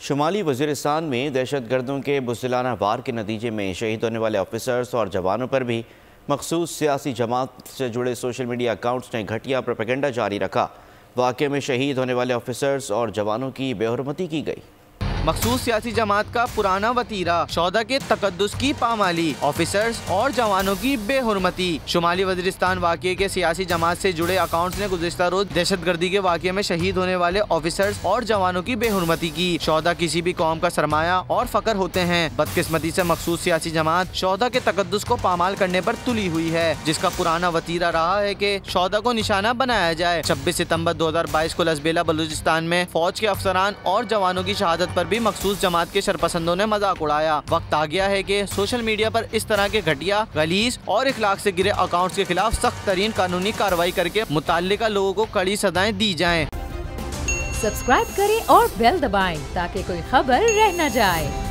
शुमाली वज़ीरिस्तान में दहशतगर्दों के बुज़दिलाना वार के नतीजे में शहीद होने वाले ऑफिसर्स और जवानों पर भी मखसूस सियासी जमात से जुड़े सोशल मीडिया अकाउंट्स ने घटिया प्रोपेगेंडा जारी रखा। वाक़े में शहीद होने वाले ऑफिसर्स और जवानों की बेहुरमती की गई। मखसूस सियासी जमात का पुराना वतीरा, शौदा के तकद्दुस की पामाली, ऑफिसर्स और जवानों की बेहुरमती। शुमाली वज़ीरिस्तान वाक़े के सियासी जमात से जुड़े अकाउंट्स ने गुज़िश्ता रोज दहशतगर्दी के वाक़े में शहीद होने वाले ऑफिसर्स और जवानों की बेहुरमती की। शौदा किसी भी कौम का सरमाया और फ़ख्र होते हैं। बदकिस्मती से मखसूस सियासी जमात शौदा के तकद्दुस को पामाल करने पर तुली हुई है, जिसका पुराना वतीरा रहा है कि शौदा को निशाना बनाया जाए। 26 सितंबर 2022 को लसबेला बलूचिस्तान में फौज के अफसरान और जवानों की शहादत पर भी मखसूस जमात के शरपसंदों ने मजाक उड़ाया। वक्त आ गया है कि सोशल मीडिया पर इस तरह के घटिया, गलीज और इखलाक से गिरे अकाउंट्स के खिलाफ सख्त तरीन कानूनी कार्रवाई करके मुताल्लिका लोगों को कड़ी सजाएं दी जाएं। सब्सक्राइब करें और बेल दबाएं ताकि कोई खबर रह न जाए।